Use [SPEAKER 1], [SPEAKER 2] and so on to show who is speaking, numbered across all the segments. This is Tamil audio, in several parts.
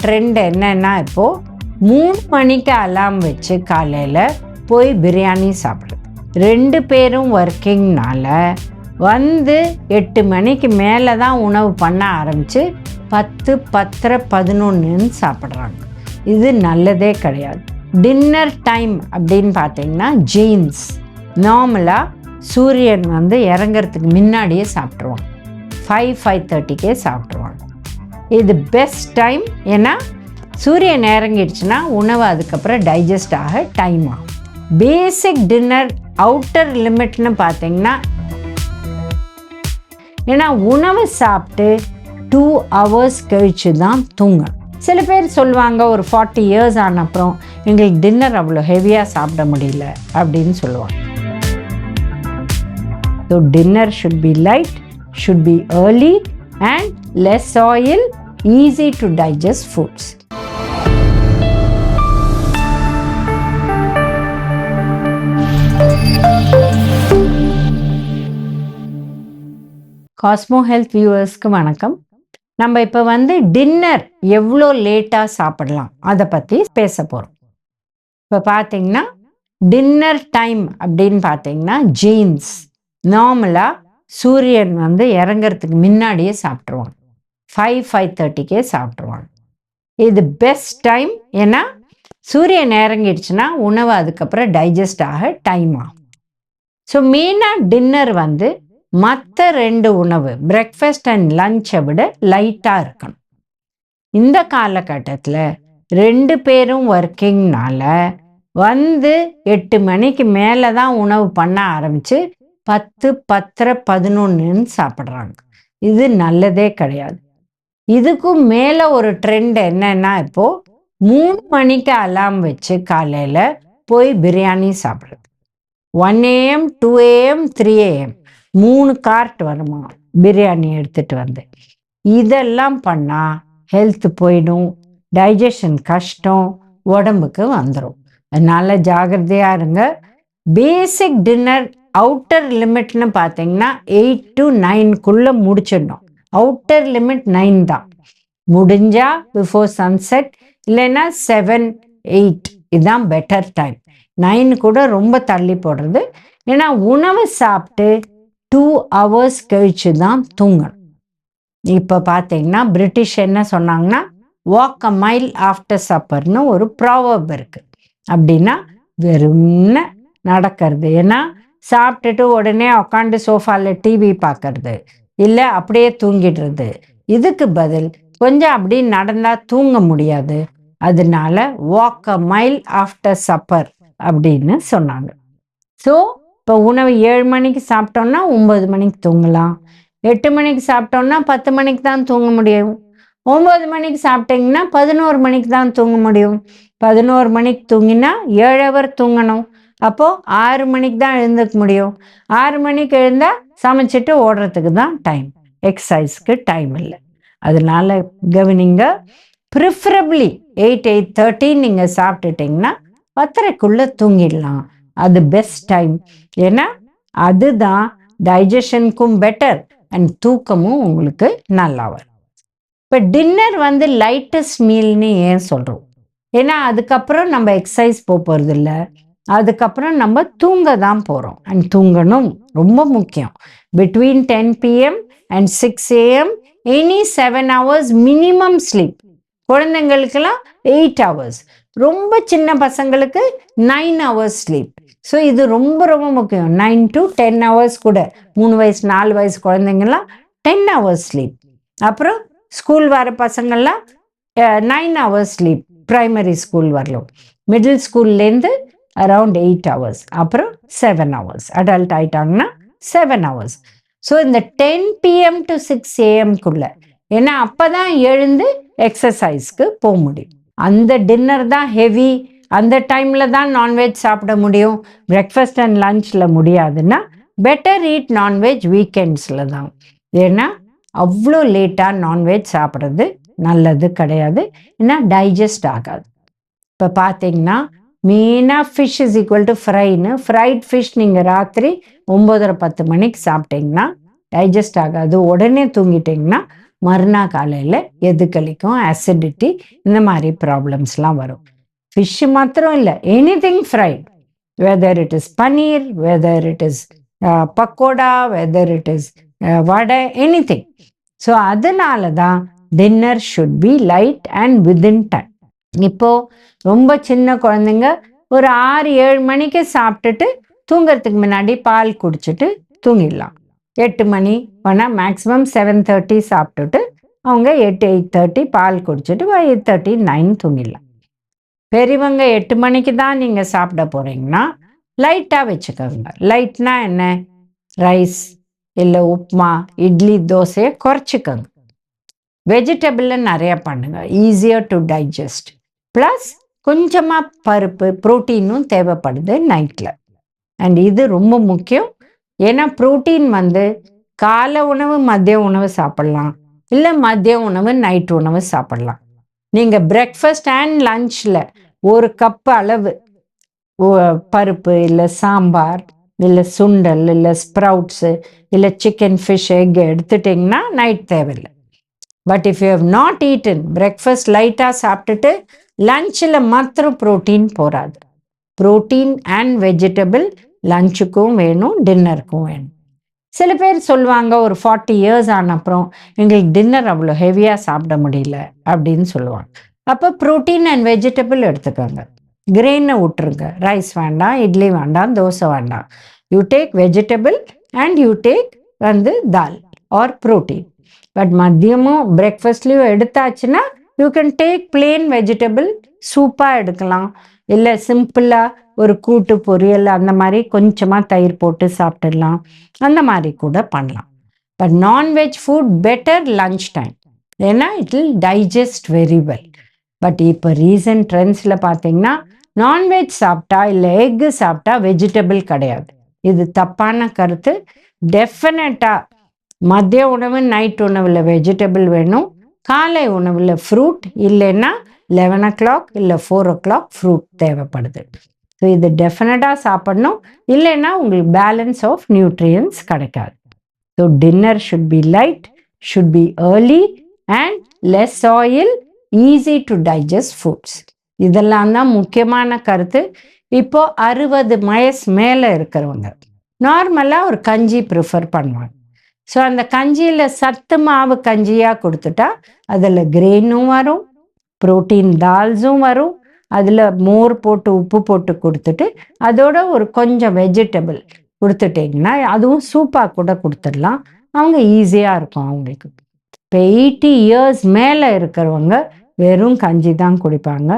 [SPEAKER 1] ட்ரெண்ட் என்னன்னா, இப்போது 3 மணிக்கு அலாம் வச்சு காலையில் போய் பிரியாணி சாப்பிட்றது. 2 பேரும் ஒர்க்கிங்னால வந்து 8 மணிக்கு மேலே தான் உணவு பண்ண ஆரம்பித்து 10, 10:30, 11ன்னு சாப்பிட்றாங்க. இது நல்லதே கிடையாது. டின்னர் டைம் அப்படின்னு பார்த்தீங்கன்னா ஜீன்ஸ் நார்மலாக சூரியன் வந்து இறங்கிறதுக்கு முன்னாடியே சாப்பிட்ருவாங்க. 5:30க்கே சாப்பிட்ருவாங்க. இது பெஸ்ட் டைம். ஏன்னா சூரியன் இறங்கிடுச்சுன்னா உணவு அதுக்கப்புறம் டைஜஸ்ட் ஆக டைம் ஆகும். பேசிக் டின்னர் அவுட்டர் லிமிட்னு பார்த்தீங்கன்னா, ஏன்னா உணவு சாப்பிட்டு 2 hours கழிச்சு தான் தூங்கணும். சில பேர் சொல்லுவாங்க, ஒரு 40 years ஆன அப்புறம் எங்களுக்கு டின்னர் அவ்வளோ ஹெவியாக சாப்பிட முடியல அப்படின்னு சொல்லுவாங்க. So dinner should be light, should be early and less oil, easy to digest foods. Cosmo health வியூவர்ஸ்க்கு வணக்கம். நம்ம இப்போ வந்து டின்னர் எவ்வளோ லேட்டாக சாப்பிடலாம் அதை பற்றி பேச போகிறோம். இப்போ பார்த்தீங்கன்னா டின்னர் டைம் அப்படின்னு பார்த்தீங்கன்னா ஜீன்ஸ் நார்மலாக சூரியன் வந்து இறங்கிறதுக்கு முன்னாடியே சாப்பிட்ருவாங்க. 5:30க்கே சாப்பிட்ருவாங்க. இது பெஸ்ட் டைம். ஏன்னா சூரியன் இறங்கிடுச்சுன்னா உணவு அதுக்கப்புறம் டைஜஸ்ட் ஆக டைம் ஆகும். ஸோ மெயினாக டின்னர் வந்து மற்ற 2 உணவு பிரேக்ஃபாஸ்ட் அண்ட் லஞ்சை விட லைட்டாக இருக்கணும். இந்த காலகட்டத்தில் 2 பேரும் ஒர்க்கிங்னால வந்து 8 மணிக்கு மேலே தான் உணவு பண்ண ஆரம்பித்து 10, 10:30, 11ன்னு சாப்பிட்றாங்க. இது நல்லதே கிடையாது. இதுக்கும் மேலே ஒரு ட்ரெண்ட் என்னன்னா, இப்போது 3 மணிக்கு அலாம் வச்சு காலையில் போய் பிரியாணி சாப்பிட்றது. 1 AM, 2 AM, 3 AM 3 கார்ட் வருமா பிரியாணி எடுத்துகிட்டு வந்து. இதெல்லாம் பண்ணால் ஹெல்த் போயிடும், டைஜஷன் கஷ்டம், உடம்புக்கு வந்துடும். அதனால் ஜாகிரதையாக இருங்க. பேசிக் டின்னர் அவுட்டர் லிமிட்னு பார்த்தீங்கன்னா 8 to 9க்குள்ளே முடிச்சிடணும். அவுட்டர் லிமிட் 9 தான். முடிஞ்சால் பிஃபோர் சன்செட், இல்லைன்னா 7, 8 இதுதான் பெட்டர் டைம். 9 கூட ரொம்ப தள்ளி போடுறது. ஏன்னா உணவு சாப்பிட்டு 2 hours கழிச்சு தான் தூங்கணும். இப்போ பார்த்தீங்கன்னா பிரிட்டிஷ் என்ன சொன்னாங்கன்னா, வாக் அ மைல் ஆஃப்டர் சப்பர்னு ஒரு ப்ராவர்ப் இருக்குது. அப்படின்னா வெறும்ன நடக்கிறது. ஏன்னா சாப்பிட்டுட்டு உடனே உட்காந்து சோஃபாவில் டிவி பார்க்கறது, இல்லை அப்படியே தூங்கிடுறது. இதுக்கு பதில் கொஞ்சம் அப்படி நடந்தால் தூங்க முடியாது. அதனால வாக் அ மைல் ஆஃப்டர் சப்பர் அப்படின்னு சொன்னாங்க. ஸோ இப்போ உணவு 7 மணிக்கு சாப்பிட்டோம்னா 9 மணிக்கு தூங்கலாம். 8 மணிக்கு சாப்பிட்டோம்னா 10 மணிக்கு தான் தூங்க முடியும். 9 மணிக்கு சாப்பிட்டீங்கன்னா 11 மணிக்கு தான் தூங்க முடியும். 11 மணிக்கு தூங்கினா 7 hour தூங்கணும். அப்போது 6 மணிக்கு தான் எழுந்துக்க முடியும். 6 மணிக்கு எழுந்தால் சமைச்சிட்டு ஓடுறதுக்கு தான் டைம், எக்ஸசைஸ்க்கு டைம் இல்லை. அதனால கவனிங்க. ப்ரிஃபரபிளி 8, 8:30 நீங்கள் சாப்பிட்டுட்டிங்கன்னா 10:30க்குள்ளே தூங்கிடலாம். அது பெஸ்ட் டைம். ஏன்னா அதுதான் டைஜஷனுக்கும் பெட்டர் அண்ட் தூக்கமும் உங்களுக்கு நல்லா வரும். இப்போ டின்னர் வந்து லைட்டஸ்ட் மீல்னு ஏன் சொல்கிறோம்? ஏன்னா அதுக்கப்புறம் நம்ம எக்ஸசைஸ் போகிறது இல்லை, அதுக்கப்புறம் நம்ம தூங்க தான் போகிறோம். அண்ட் தூங்கணும் ரொம்ப முக்கியம். Between 10 PM and 6 AM any 7 hours minimum sleep. குழந்தைங்களுக்கெல்லாம் 8 hours, ரொம்ப சின்ன பசங்களுக்கு 9 hours ஸ்லீப். ஸோ இது ரொம்ப ரொம்ப முக்கியம். 9 to 10 hours கூட 3 வயசு 4 வயசு குழந்தைங்கள்லாம் 10 hours ஸ்லீப். அப்புறம் ஸ்கூல் வர பசங்கள்லாம் 9 hours ஸ்லீப். ப்ரைமரி ஸ்கூல் வரலும், மிடில் ஸ்கூல்லேருந்து அரவுண்ட் 8 hours, அப்புறம் 7 hours. அடல்ட் ஆகிட்டாங்கன்னா 7 hours. ஸோ இந்த 10 PM to 6 AM ஏன்னா அப்போ தான் எழுந்து எக்ஸசைஸ்க்கு போக முடியும். அந்த டின்னர் தான் ஹெவி. அந்த டைமில் தான் நான்வெஜ் சாப்பிட முடியும். பிரேக்ஃபாஸ்ட் அண்ட் லஞ்சில் முடியாதுன்னா பெட்டர் ஈட் நான்வெஜ் வீக்கெண்ட்ஸில் தான். ஏன்னா அவ்வளோ லேட்டாக நான்வெஜ் சாப்பிட்றது நல்லது கிடையாது. ஏன்னா டைஜஸ்ட் ஆகாது. இப்போ பார்த்தீங்கன்னா மெயினாக ஃபிஷ் இஸ் ஈக்குவல் டு ஃப்ரைன்னு. ஃப்ரைட் ஃபிஷ் நீங்கள் ராத்திரி 9:30, 10 மணிக்கு சாப்பிட்டீங்கன்னா டைஜஸ்ட் ஆகாது. உடனே தூங்கிட்டிங்கன்னா மறுநாள் காலையில் எதுக்களிக்கும், அசிடிட்டி, இந்த மாதிரி ப்ராப்ளம்ஸ்லாம் வரும். ஃபிஷ்ஷு மாத்திரம் இல்லை, anything fried, whether it is paneer, whether it is pakora, whether it is vada, anything. So அதனால தான் dinner should be light and within time. இப்போது ரொம்ப சின்ன குழந்தைங்க ஒரு 6-7 மணிக்கு சாப்பிட்டுட்டு தூங்கிறதுக்கு முன்னாடி பால் குடிச்சிட்டு தூங்கிடலாம். 8 மணி வேணால் மேக்ஸிமம் 7:30 சாப்பிட்டுட்டு அவங்க 8-8:30 பால் குடிச்சிட்டு 8:30 9 தூங்கிடலாம். பெரியவங்க 8 மணிக்கு தான் நீங்கள் சாப்பிட போகிறீங்கன்னா லைட்டாக வச்சுக்கோங்க. லைட்னா என்ன? ரைஸ் இல்லை உப்புமா, இட்லி, தோசையை குறைச்சிக்கோங்க. வெஜிடபிளில் நிறையா பண்ணுங்க, ஈஸியர் டு டைஜஸ்ட். ப்ளஸ் கொஞ்சமாக பருப்பு, ப்ரோட்டீனும் தேவைப்படுது நைட்டில். அண்ட் இது ரொம்ப முக்கியம். ஏன்னா ப்ரோட்டீன் காலை உணவு மதிய உணவு சாப்பிட்லாம், இல்லை மதிய உணவு நைட் உணவு சாப்பிட்லாம். நீங்கள் பிரேக்ஃபாஸ்ட் அண்ட் லஞ்சில் ஒரு கப்பு அளவு பருப்பு இல்லை சாம்பார் இல்லை சுண்டல் இல்லை ஸ்ப்ரவுட்ஸு இல்லை சிக்கன், ஃபிஷ், எக் எடுத்துட்டிங்கன்னா நைட் தேவையில்லை. But if you have not eaten breakfast, லைட்டாக சாப்பிட்டுட்டு லஞ்சில் மாத்திரம் ப்ரோட்டீன் போகாது. ப்ரோட்டீன் அண்ட் வெஜிடபிள் லஞ்சுக்கும் வேணும், டின்னருக்கும் வேணும். சில பேர் சொல்லுவாங்க ஒரு 40 இயர்ஸ் ஆன அப்புறம் எங்களுக்கு டின்னர் அவ்வளோ ஹெவியாக சாப்பிட முடியல அப்படின்னு சொல்லுவாங்க. அப்போ ப்ரோட்டீன் அண்ட் வெஜிடபிள் எடுத்துக்கோங்க. கிரெயினை விட்டுருங்க. ரைஸ் வேண்டாம், இட்லி வேண்டாம், தோசை வேண்டாம். You take vegetable and you take dal or protein. But மதியமும் பிரேக்ஃபாஸ்ட்லேயும் எடுத்தாச்சுன்னா you can take plain vegetable, சூப்பாக எடுக்கலாம், இல்லை சிம்பிளாக ஒரு கூட்டு பொரியல் அந்த மாதிரி கொஞ்சமாக தயிர் போட்டு சாப்பிட்டுடலாம். அந்த மாதிரி கூட பண்ணலாம். But non veg food better lunch time, ஏன்னா it will digest very well. But இப்போ ரீசன்ட் ட்ரெண்ட்ஸில் பார்த்தீங்கன்னா நான்வெஜ் சாப்பிட்டா இல்லை எக்கு சாப்பிட்டா வெஜிடபிள் கிடையாது. இது தப்பான கருத்து. டெஃபினட்டாக மதிய உணவு நைட் உணவில் வெஜிடபிள் வேணும், காலை உணவில் ஃப்ரூட், இல்லைன்னா 11 o'clock இல்லை 4 o'clock ஃப்ரூட் தேவைப்படுது. ஸோ இது டெஃபினட்டாக சாப்பிடணும், இல்லைன்னா உங்களுக்கு பேலன்ஸ் ஆஃப் நியூட்ரியன்ஸ் கிடைக்காது. So dinner should be light, should B early and less oil, easy to digest foods. இதெல்லாம் தான் முக்கியமான கருத்து. இப்போ 60 வயசு மேலே இருக்கிறவங்க நார்மலாக ஒரு கஞ்சி ப்ரிஃபர் பண்ணுவாங்க. ஸோ அந்த கஞ்சியில் சத்து மாவு கஞ்சியாக கொடுத்துட்டா அதில் கிரெயினும் வரும், ப்ரோட்டீன் தால்ஸும் வரும், அதில் மோர் போட்டு உப்பு போட்டு கொடுத்துட்டு அதோட ஒரு கொஞ்சம் வெஜிடபிள் கொடுத்துட்டிங்கன்னா அதுவும் சூப்பாக கூட கொடுத்துடலாம். அவங்க ஈஸியாக இருக்கும் அவங்களுக்கு. இப்போ 80 இயர்ஸ் மேலே இருக்கிறவங்க வெறும் கஞ்சி தான் குடிப்பாங்க.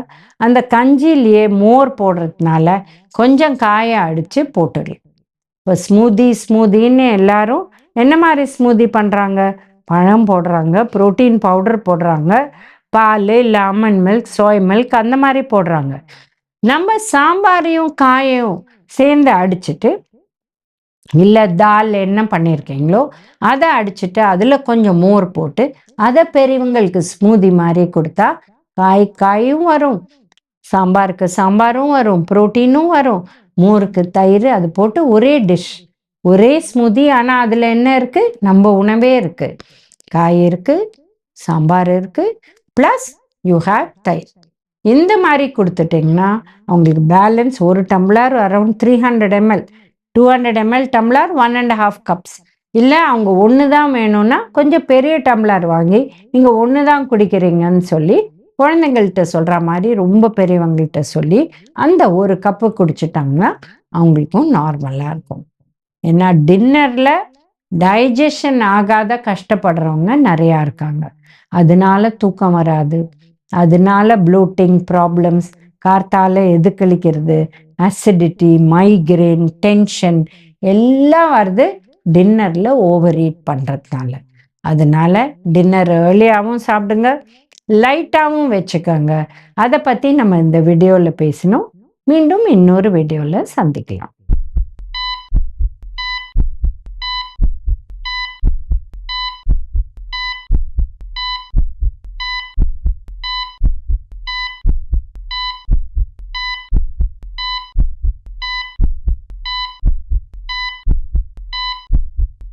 [SPEAKER 1] அந்த கஞ்சிலேயே மோர் போடுறதுனால கொஞ்சம் காய அடித்து போட்டுடலாம். இப்போ ஸ்மூதின்னு எல்லாரும் என்ன மாதிரி ஸ்மூதி பண்ணுறாங்க? பழம் போடுறாங்க, ப்ரோட்டீன் பவுடர் போடுறாங்க, பால் இல்லை ஆல்மண்ட் மில்க், சோய் மில்க் அந்த மாதிரி போடுறாங்க. நம்ம சாம்பாரையும் காயையும் சேர்ந்து அடிச்சுட்டு இல்லை தால் என்ன பண்ணியிருக்கீங்களோ அதை அடிச்சுட்டு அதில் கொஞ்சம் மோர் போட்டு அதை பெரியவங்களுக்கு ஸ்மூதி மாதிரி கொடுத்தா காயும் வரும், சாம்பாருக்கு சாம்பாரும் வரும், ப்ரோட்டீனும் வரும், மோருக்கு தயிர், அது போட்டு ஒரே டிஷ், ஒரே ஸ்மூதி. ஆனால் அதில் என்ன இருக்குது? நம்ம உணவே இருக்குது, காய் இருக்குது, சாம்பார் இருக்குது, ப்ளஸ் யூ ஹேவ் தயிர். இந்த மாதிரி கொடுத்துட்டிங்கன்னா அவங்களுக்கு பேலன்ஸ். ஒரு tumbler around 300 ml, 200 ml tumbler 1.5 cups. இல்லை அவங்க ஒன்று தான் வேணும்னா கொஞ்சம் பெரிய டம்ளர் வாங்கி நீங்கள் ஒன்று தான் குடிக்கிறீங்கன்னு சொல்லி குழந்தைங்கள்ட்ட சொல்கிற மாதிரி ரொம்ப பெரியவங்கள்ட்ட சொல்லி அந்த ஒரு கப்பு குடிச்சிட்டாங்கன்னா அவங்களுக்கும் நார்மலாக இருக்கும். ஏன்னா டின்னரில் டைஜஷன் ஆகாத கஷ்டப்படுறவங்க நிறையா இருக்காங்க. அதனால தூக்கம் வராது, அதனால ப்ளோட்டிங் ப்ராப்ளம்ஸ், கார்த்தால எதுக்களிக்கிறது, அசிடிட்டி, மைக்ரேன், டென்ஷன் எல்லாம் வருது டின்னரில் ஓவர் ஈட் பண்ணுறதுனால. அதனால டின்னர் ஏர்லியாகவும் சாப்பிடுங்க, லைட்டாகவும் வச்சுக்கோங்க. அதை பற்றி நம்ம இந்த வீடியோவில் பேசினோம். மீண்டும் இன்னொரு வீடியோவில் சந்திக்கலாம்.